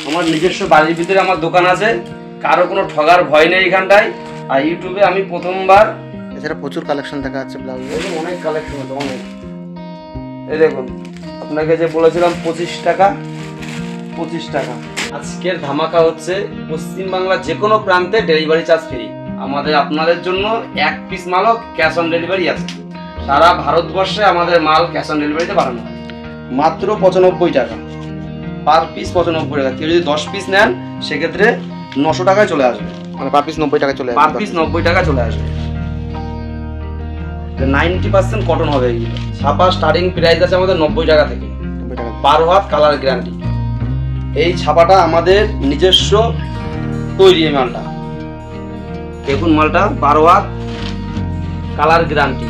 আমার নিজস্ব বাড়ির ভিতরে আমার দোকান আছে, কারো কোনো ঠগার ভয় নেই এখানটায়। আর ইউটিউবে আমি প্রথমবার। এছাড়া প্রচুর কালেকশন দেখা যাচ্ছে ব্লাউজের, অনেক কালেকশন আছে অনেক। এই দেখুন, আপনাকে যে বলেছিলাম 25 টাকা, 25 টাকা। আজকের ধামাকা হচ্ছে পশ্চিমবাংলার যে কোনো প্রান্তে ডেলিভারি চার্জ ফ্রি। আপনাদের জন্য এক পিস মালও ক্যাশ অন ডেলিভারি আছে। সারা ভারতবর্ষে আমাদের মাল ক্যাশ অন ডেলিভারিতে পাঠানো হয়। মাত্র 95 টাকা পার পিস, 95 টাকা। কেউ যদি 10 পিস নেন সেক্ষেত্রে 900 টাকায় চলে আসবে। মানে পার পিস 90 টাকা চলে আসবে, পার পিস 90 টাকা চলে আসবে। 90% কটন হবে। এইগুলো ছাপা স্টার্টিং প্রাইস আছে আমাদের 90 টাকা থেকে, 12 হাত কালার গ্যারান্টি। এই ছাপাটা আমাদের নিজস্ব তৈরি। এই মালটা দেখুন, মালটা 12 হাত কালার গ্যারান্টি,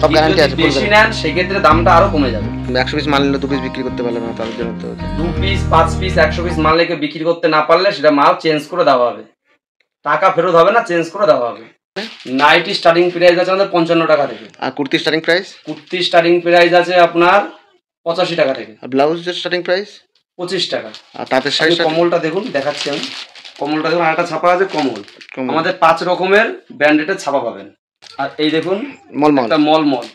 সব গ্যারান্টি আছে। বেশি নেন সেক্ষেত্রে দামটা আরো কমে যাবে। 100 পিস মাল নিলে 2 পিস বিক্রি করতে পারলে না, তার জন্য তো 2 পিস 5 পিস 100 পিস মাল লেগে বিক্রি করতে না পারলে সেটা মাল চেঞ্জ করে দেওয়া হবে, টাকা ফেরত হবে না, চেঞ্জ করে দেওয়া হবে। নাইটি স্টার্টিং প্রাইস আছে আমাদের 55 টাকা থেকে। আর kurti starting price? Kurti starting price আছে আপনার 85 টাকা থেকে। আর ব্লাউজের স্টার্টিং প্রাইস 25 টাকা। আর তাতে শাড়ি কমলটা দেখুন, দেখাচ্ছি আমি। কমলটা দেখুন, আরেকটা ছাপা আছে কমল। আমাদের 5 রকমের ব্র্যান্ডেডের ছাপা পাবেন। আর এই দেখুন একটা মলমল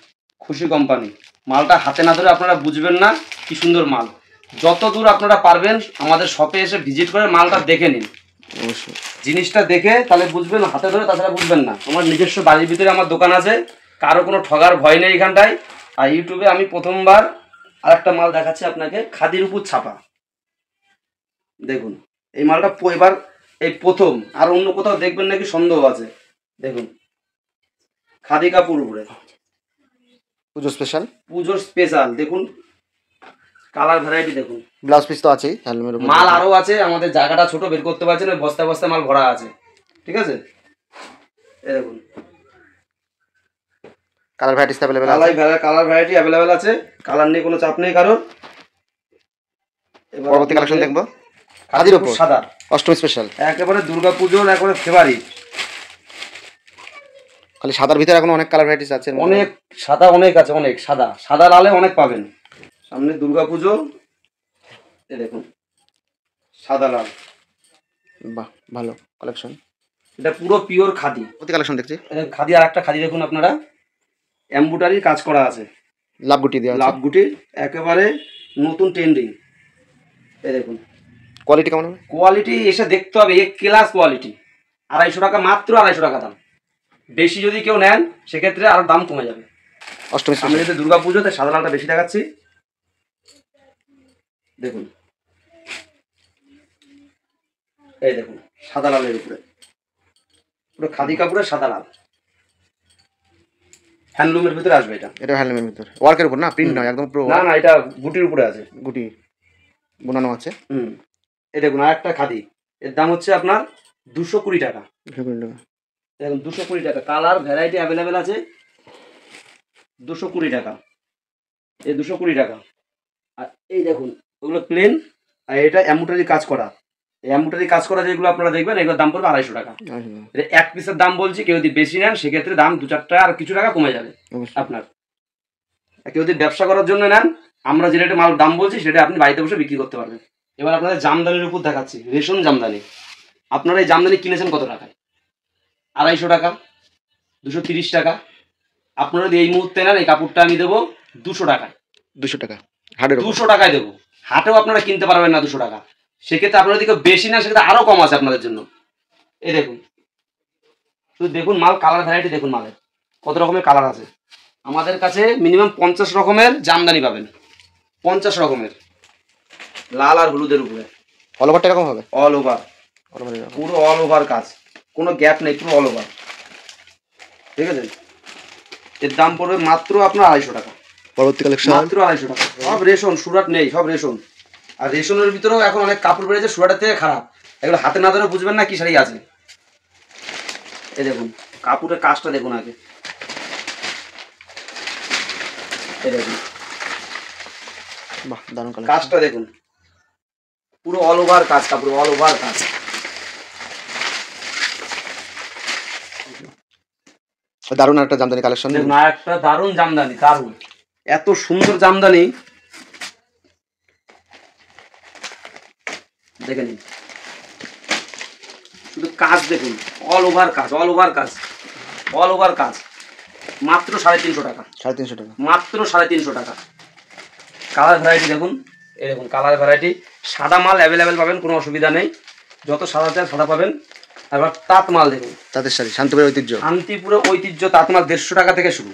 খুশি কোম্পানি। মালটা হাতে না ধরে আপনারা বুঝবেন না কি সুন্দর মাল। যত দূর আপনারা পারবেন আমাদের শপে এসে ভিজিট করে মালটা দেখে নিন। জিনিসটা দেখে তাহলে বুঝবেন, হাতে ধরে তাছাড়া বুঝবেন না। আমার নিজস্ব বাড়ির ভিতরে আমার দোকান আছে, কারো কোনো ঠগার ভয় নেই এখানটায়। আর ইউটিউবে আমি প্রথমবার আরেকটা মাল দেখাচ্ছি আপনাকে, খাদির উপর ছাপা। দেখুন এই মালটা এবার এই প্রথম, আর অন্য কোথাও দেখবেন নাকি সন্দেহ আছে। দেখুন খাদি কাপড় উপরে পুজো স্পেশাল, পুজোর স্পেশাল। দেখুন কালার ভ্যারাইটি দেখুন। ব্লাউজ পিস তো আছেই, হ্যান্ডলুমের উপর মাল আরো আছে। আমাদের জায়গাটা ছোট, বের করতে পারছেন, ওই বস্তায় বস্তায় মাল ভরা আছে। ঠিক আছে, এই দেখুন কালার ভ্যারাইটিস अवेलेबल আছে। কালার ভ্যারাইটি अवेलेबल আছে। কালার নিয়ে কোনো চাপ নেই কারোর। পরবর্তী কালেকশন দেখবো খাদির উপর সাদা অষ্টমী স্পেশাল, একেবারে দুর্গাপূজোর একেবারে ফেভারিট। খালি সাদার ভিতরে এখন অনেক কালার ভ্যারাইটিস আছে, অনেক সাদা অনেক আছে, অনেক সাদা, সাদা লালে অনেক পাবেন। সামনে দুর্গাপূজো, এই দেখুন সাদা লাল। বাহ, ভালো কালেকশন। এটা পুরো পিওর খাদি। প্রতি কালেকশন দেখছি খাদি। আর একটা খাদি দেখুন আপনারা, এমব্রয়ডারি কাজ করা আছে, লাভ গুটি দেওয়া আছে, লাভ গুটির একেবারে নতুন ট্রেন্ডিং। এই দেখুন কোয়ালিটি কেমন হবে? কোয়ালিটি এসে দেখতে হবে, এক ক্লাস কোয়ালিটি। 250 টাকা, মাত্র 250 টাকা দাম। বেশি যদি কেউ নেন সেক্ষেত্রে আরো দাম কমে যাবে। অষ্টমী আমি যদি দুর্গাপুজোতে সাদা লালটা বেশি দেখাচ্ছি। দেখুন এই দেখুন সাদা লালের উপরে পুরো খাদি কাপড়ের সাদা লাল, হ্যান্ডলুমের ভিতরে আসবে। এটা হ্যান্ডলুমের ভিতরে ওয়ার্কের উপর না, প্রিন্ট নয় একদম পুরো। না এটা গুটির উপরে আছে, গুটি বোনানো আছে। এই দেখুন আরেকটা খাদি, এর দাম হচ্ছে আপনার 220 টাকা। দেখুন 220 টাকা। কালার ভ্যারাইটি अवेलेबल আছে। 220 টাকা, এই 220 টাকা। আর এই দেখুন ওগুলো প্লেন, আর এটা এমব্রয়ডারি কাজ করা। এই এমব্রয়ডারি কাজ করা যেগুলো আপনারা দেখবেন, এগুলোর দাম পড়বে 250 টাকা। এটা এক পিসের দাম বলছি। কেউ যদি বেশি নেন সেক্ষেত্রে দাম 2-4 টাকা আর কিছু টাকা কমে যাবে আপনার। কেউ যদি ব্যবসা করার জন্য নেন, আমরা যে রেটে মাল দাম বলছি সেটা আপনি বাড়িতে বসে বিক্রি করতে পারবেন। এবার আপনাদের জামদানির উপর দেখাচ্ছি, রেশম জামদানি। আপনারা এই জামদানি কিনেছেন কত টাকায়? 250 টাকা, 230 টাকা। আপনারা যদি এই মুহূর্তে নেন, এই কাপড়টা আমি দেবো 200 টাকায়। 200 টাকা হাটের 200 টাকায় দেবো। হাটেও আপনারা কিনতে পারবেন না 200 টাকা। সেক্ষেত্রে আপনারা যদি বেশি না, সেক্ষেত্রে আরো কম আছে আপনাদের জন্য। এই দেখুন, শুধু দেখুন মাল, কালার ভ্যারাইটি দেখুন মালের কত রকমের কালার আছে। আমাদের কাছে মিনিমাম 50 রকমের জামদানি পাবেন, 50 রকমের, লাল আর হলুদের উপরে। অল ওভারটা এরকম হবে? অল ওভার, পুরো অল ওভার কাজ, কোনো গ্যাপ নেই, পুরো অল ওভার। ঠিক আছে, এর দাম পড়বে মাত্র আপনার 250 টাকা। পরবর্তী কালেকশন মাত্র 250 টাকা। সব রেশন, সুরাট নেই, সব রেশন। আর রেশনের ভিতরেও এখন অনেক কাপড় বেড়েছে সুরাটের থেকে খারাপ। এগুলো হাতে না ধরে বুঝবেন না কি শাড়ি আছে। এই দেখুন কাপড়ের কাজটা দেখুন আগে। এই দেখুন বাহ, দারুণ কাজটা দেখুন, পুরো অল ওভার কাজ, কাপড় অল ওভার কাজ। দারুণ একটা জামদানি কালেকশন। না একটা দারুণ জামদানি, দারুণ, এত সুন্দর জামদানি। দেখে নিন, শুধু কাজ দেখুন, অল ওভার কাজ, অল ওভার কাজ, অল ওভার কাজ, মাত্র 350 টাকা। 350 টাকা, মাত্র 350 টাকা। কালার ভ্যারাইটি দেখুন, এই দেখুন কালার ভ্যারাইটি। সাদা মাল অ্যাভেলেবেল পাবেন, কোনো অসুবিধা নেই, যত সাদা চাই সাদা পাবেন। এবার তাঁত মাল দেখুন, তাঁতের শাড়ি, শান্তিপুরের ঐতিহ্য, শান্তিপুরের ঐতিহ্য তাঁত মাল 150 টাকা থেকে শুরু।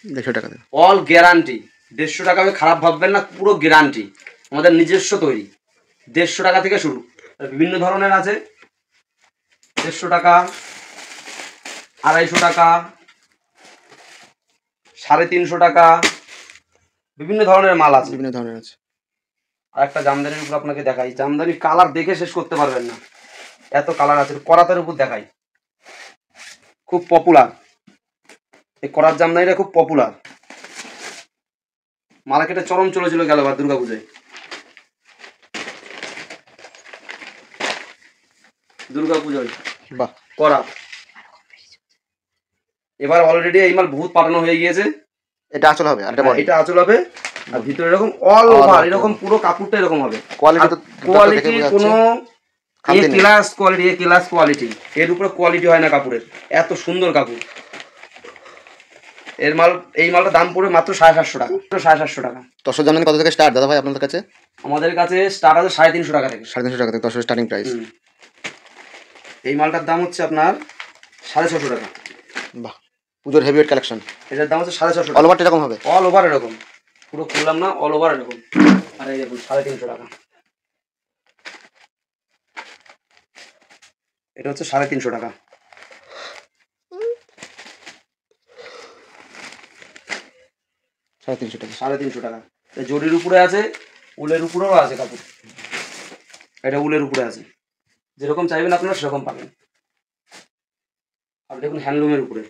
150 টাকা থেকে অল গ্যারান্টি। 150 টাকা খারাপ ভাববেন না, পুরো গ্যারান্টি, আমাদের নিজস্ব তৈরি। 150 টাকা থেকে শুরু, বিভিন্ন ধরনের আছে, 150 টাকা, 250 টাকা, 350 টাকা, বিভিন্ন ধরনের মাল আছে, বিভিন্ন ধরনের আছে। আর একটা জামদানির উপর আপনাকে দেখাই, জামদানির কালার দেখে শেষ করতে পারবেন না, এত কালার আছে। করাতের উপর দেখাই, খুব পপুলার এই করাত জামদানিটা, খুব পপুলার, মার্কেটে চরম চলেছিল গেল বার দুর্গা পুজোয়। দুর্গা পুজোয় বাহ, করাত। এবার অলরেডি এই মাল বহুত পাঠানো হয়ে গিয়েছে। এটা আঁচল হবে, আর এটা আঁচল হবে, আর ভিতরে এরকম অল ওভার এরকম পুরো কাপড়টা এরকম হবে। কোয়ালিটি কোনো এ ক্লাস কোয়ালিটি, এ ক্লাস কোয়ালিটি, এর উপরে কোয়ালিটি হয় না কাপড়ের, এত সুন্দর কাপড়। এর মাল, এই মালটার দাম পড়বে মাত্র 750 টাকা, 750 টাকা। তসর জামদানি কত থেকে স্টার্ট দাদা ভাই আপনাদের কাছে? আমাদের কাছে স্টার্ট আছে 350 টাকা থেকে। 350 টাকা থেকে তসর স্টার্টিং প্রাইস। এই মালটার দাম হচ্ছে আপনার 650 টাকা। বাহ, পুজোর হেভিওয়েট কালেকশন। এটার দাম হচ্ছে 650 টাকা। অল ওভার এরকম হবে? অল ওভার এরকম, পুরো খুললাম না, অল ওভার এরকম। আর এই দেখুন 350 টাকা, এটা হচ্ছে 350 টাকা। সাড়ে তিনশো টাকা, 350 টাকা। জরির উপরে আছে, উলের উপরেও আছে কাপড়, এটা উলের উপরে আছে, যেরকম চাইবেন আপনারা সেরকম পাবেন। আর দেখুন হ্যান্ডলুমের উপরে,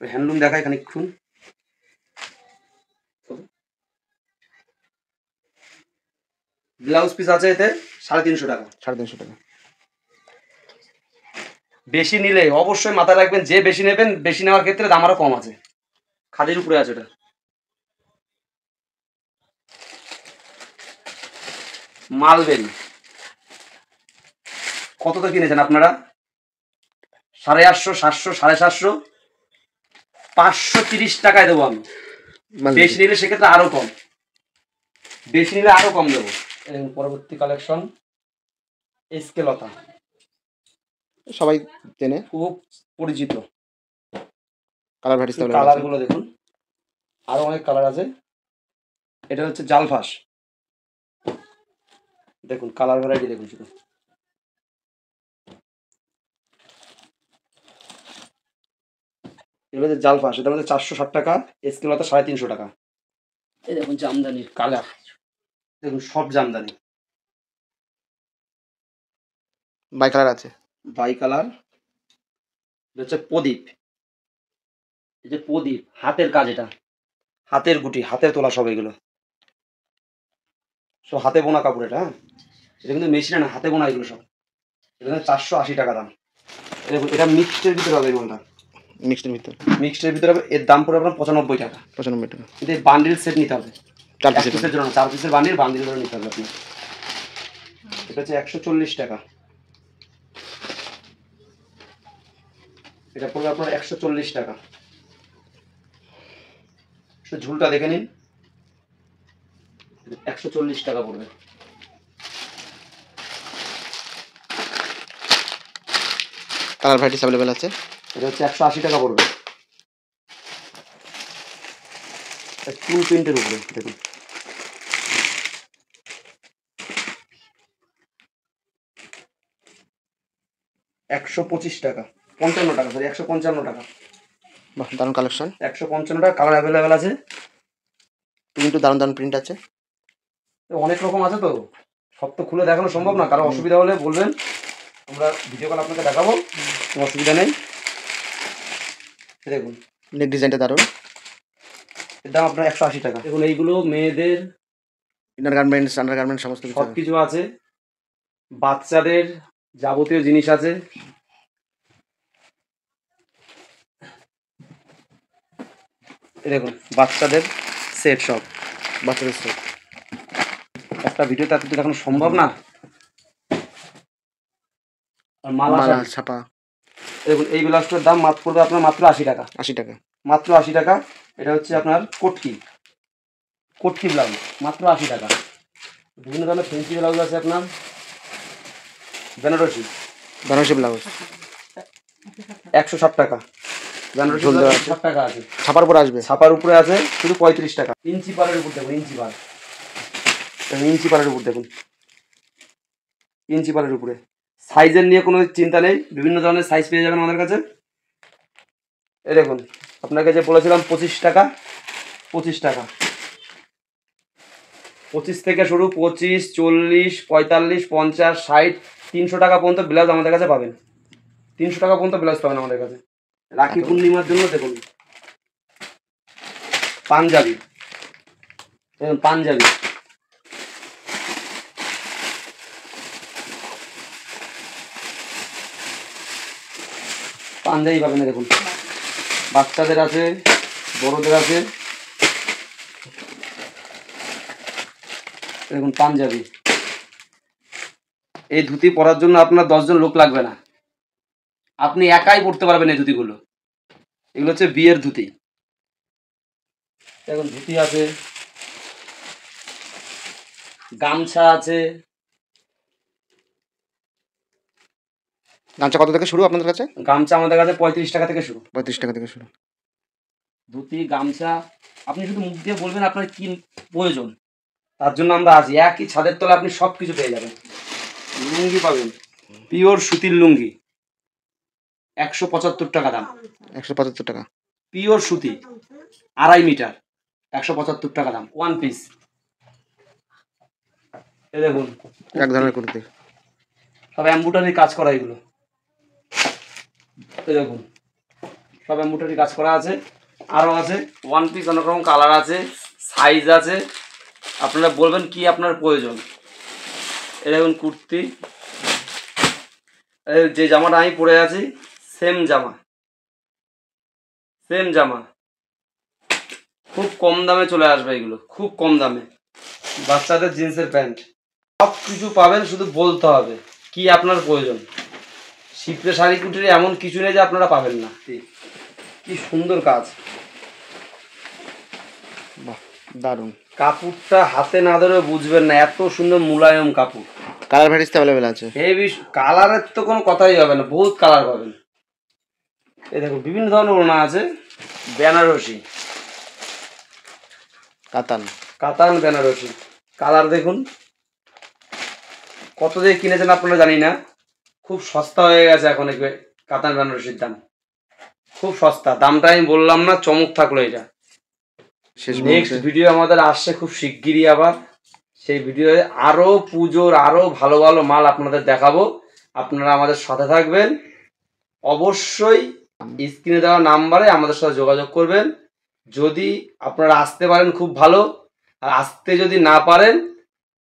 হ্যান্ডলুম দেখায় খানিকক্ষণ। ব্লাউজ পিস আছে এতে 350 টাকা। 350 টাকা। বেশি নিলে অবশ্যই মাথায় রাখবেন, যে বেশি নেবেন, বেশি নেওয়ার ক্ষেত্রে দাম আরো কম আছে। খাদির উপরে আছে এটা। মালবেরি কতটা কিনেছেন আপনারা? 850, 700, 750, 530 টাকায় দেবো আমি। বেশি নিলে সেক্ষেত্রে আরো কম, বেশি নিলে আরো কম দেবো। পরবর্তী কালেকশন এসকে লতা, সবাই চেনে, খুব পরিচিত। কালার ভ্যারিয়েশন, কালার গুলো দেখুন, আরো অনেক কালার আছে। এটা হচ্ছে জালফাস, দেখুন কালার ভ্যারাইটি দেখুন শুধু। এগুলো হচ্ছে জালফাস, এটা হচ্ছে 460 টাকা, এসকে লতা 350 টাকা। এই দেখুন জামদানির কালার, দেখুন সব জামদানি বাই কালার আছে, বাই কালার। এটা হচ্ছে প্রদীপ, এই যে প্রদীপ, হাতের কাজ, এটা হাতের গুটি, হাতের তোলা সব, এগুলো সব হাতে বোনা কাপড়। এটা হ্যাঁ, এটা কিন্তু মেশিনে না, হাতে বোনা এগুলো সব। এটা 480 টাকা দাম। দেখুন এটা মিক্সডের ভিতরে হবে, এই মালটা মিক্সডের ভিতরে হবে। এর দাম পড়বে আপনার 95 টাকা। 95 টাকা। কিন্তু এই বান্ডিল সেট নিতে হবে, 4 পিসের জন্য, 4 পিসের বান্ডিল করে নিতে হবে আপনার। এটা হচ্ছে 140 টাকা, এটা পড়বে আপনার 140 টাকা। ঝুলটা দেখে নিন, 140 টাকা পড়বে। কালার ভ্যারাইটিস अवेलेबल আছে। এটা হচ্ছে 180 টাকা পড়বে, ফুল প্রিন্টের উপরে দেখুন। $125 টাকা, 55 টাকা, সরি 155 টাকা। বাহ, দারুণ কালেকশন। 155 টাকা, কালার অ্যাভেলেবেল আছে, কিন্তু দারুণ দারুণ প্রিন্ট আছে, অনেক রকম আছে। তো সব তো খুলে দেখানো সম্ভব না, কারো অসুবিধা হলে বলবেন, আমরা ভিডিও কল আপনাকে দেখাবো, কোনো অসুবিধা নেই। দেখুন নেক ডিজাইনটা দারুণ, এর দাম আপনার 180 টাকা। দেখুন এইগুলো মেয়েদের ইনার গার্মেন্টস, আন্ডার গার্মেন্টস সমস্ত সব কিছু আছে, বাচ্চাদের যাবতীয় জিনিস আছে। দেখুন বাচ্চাদের সেট, সব বাচ্চাদের সেট, একটা ভিডিওতে এত দেখানো সম্ভব না। আর মালা ছাপা দেখুন, এই ব্লাউজটার দাম পড়বে আপনার মাত্র 80 টাকা। 80 টাকা, মাত্র 80 টাকা। এটা হচ্ছে আপনার কটকি ব্লাউজ, মাত্র 80 টাকা। বিভিন্ন ধরনের ফেন্সি ব্লাউজ আছে আপনার, বেনারসি ব্লাউজ 160 টাকা। বেনারসি 160 টাকা আছে। ছাপার উপরে আসবে, ছাপার উপরে আছে শুধু 35 টাকা। ইঞ্চি পারের উপর দেখুন, ইঞ্চি পারের উপর দেখুন, ইঞ্চি পারের উপরে। সাইজের নিয়ে কোনো চিন্তা নেই, বিভিন্ন ধরনের সাইজ পেয়ে যাবেন আমাদের কাছে। এই দেখুন, আপনাকে যে বলেছিলাম 25 টাকা, 25 টাকা, 25 থেকে শুরু, 25, 40, 45, 50, 60, 300 টাকা পর্যন্ত ব্লাউজ আমাদের কাছে পাবেন। 300 টাকা পর্যন্ত ব্লাউজ পাবেন আমাদের কাছে। রাখি পূর্ণিমার জন্য দেখুন পাঞ্জাবি, দেখুন পাঞ্জাবি, পাঞ্জাবি পাবেন। দেখুন বাচ্চাদের আছে, বড়দের আছে। দেখুন পাঞ্জাবি, এই ধুতি পরার জন্য আপনার 10 জন লোক লাগবে না, আপনি একাই পরতে পারবেন এই ধুতিগুলো। এগুলো হচ্ছে বিয়ের ধুতি। দেখুন ধুতি আছে, গামছা আছে। গামছা কত থেকে শুরু আপনাদের কাছে? গামছা আমাদের কাছে 35 টাকা থেকে শুরু। 35 টাকা থেকে শুরু। ধুতি, গামছা, আপনি শুধু মুখ দিয়ে বলবেন আপনার কি প্রয়োজন, তার জন্য আমরা আছি। একই ছাদের তলায় আপনি সব কিছু পেয়ে যাবেন। লুঙ্গি পাবেন, পিওর সুতির লুঙ্গি, 175 টাকা দাম। 175 টাকা পিওর সুতি, 2.5 মিটার, 175 টাকা দাম। ওয়ান পিস, এই দেখুন এক ধরনের কুর্তি, সব এমব্রয়ডারি কাজ করা। এগুলো এই দেখুন সব এমব্রয়ডারি কাজ করা আছে। আরও আছে ওয়ান পিস, অনেক রকম কালার আছে, সাইজ আছে, আপনারা বলবেন কি আপনার প্রয়োজন। এই দেখুন কুর্তি, যে জামাটা আমি পরে আছি সেম জামা, খুব কম দামে চলে আসবে এগুলো, খুব কম দামে। বাচ্চাদের জিন্সের প্যান্ট, সব কিছু পাবেন, শুধু বলতে হবে কি আপনার প্রয়োজন। শিপ্রে শাড়ি কুটিরে এমন কিছু নেই যে আপনারা পাবেন না। কি সুন্দর কাজ, বাহ দারুণ। কাপড়টা হাতে না ধরে বুঝবেন না, এত সুন্দর মুলায়ম কাপড়। কালার ভ্যারাইটিস অ্যাভেলেবেল আছে। হেভি কালারের তো কোনো কথাই হবে না, বহুত কালার পাবেন। এই দেখুন বিভিন্ন ধরনের ওড়না আছে, বেনারসি, কাতান বেনারসি। কালার দেখুন কত দিয়ে কিনেছেন আপনারা জানি না, খুব সস্তা হয়ে গেছে এখন এই কাতান বেনারসির দাম, খুব সস্তা। দামটা আমি বললাম না, চমক থাকলো এটা। নেক্সট ভিডিও আমাদের আসছে খুব শিগগিরই, আবার সেই ভিডিওতে আরো পুজোর আরো ভালো ভালো মাল আপনাদের দেখাবো। আপনারা আমাদের সাথে থাকবেন, অবশ্যই স্ক্রিনে দেওয়া নাম্বারে আমাদের সাথে যোগাযোগ করবেন। যদি আপনারা আসতে পারেন খুব ভালো, আর আসতে যদি না পারেন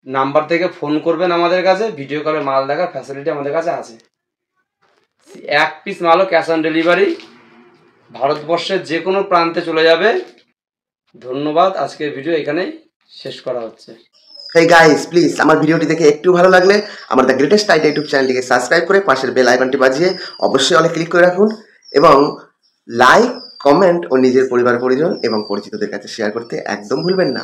নাম্বার থেকে ফোন করবেন আমাদের কাছে, ভিডিও কলে মাল দেখার ফ্যাসিলিটি আমাদের কাছে আছে। 1 পিস মালও ক্যাশ অন ডেলিভারি, ভারতবর্ষের যে কোনো প্রান্তে চলে যাবে। ধন্যবাদ, আজকের ভিডিও এখানেই শেষ করা হচ্ছে। হেই গাইস, প্লিজ আমার ভিডিওটি দেখে একটু ভালো লাগলে আমার দ্য গ্রেটেস্ট আইডিয়া ইউটিউব চ্যানেলটিকে সাবস্ক্রাইব করে পাশের বেল আইকনটি বাজিয়ে অবশ্যই অলে ক্লিক করে রাখুন, এবং লাইক, কমেন্ট ও নিজের পরিবার পরিজন এবং পরিচিতদের কাছে শেয়ার করতে একদম ভুলবেন না।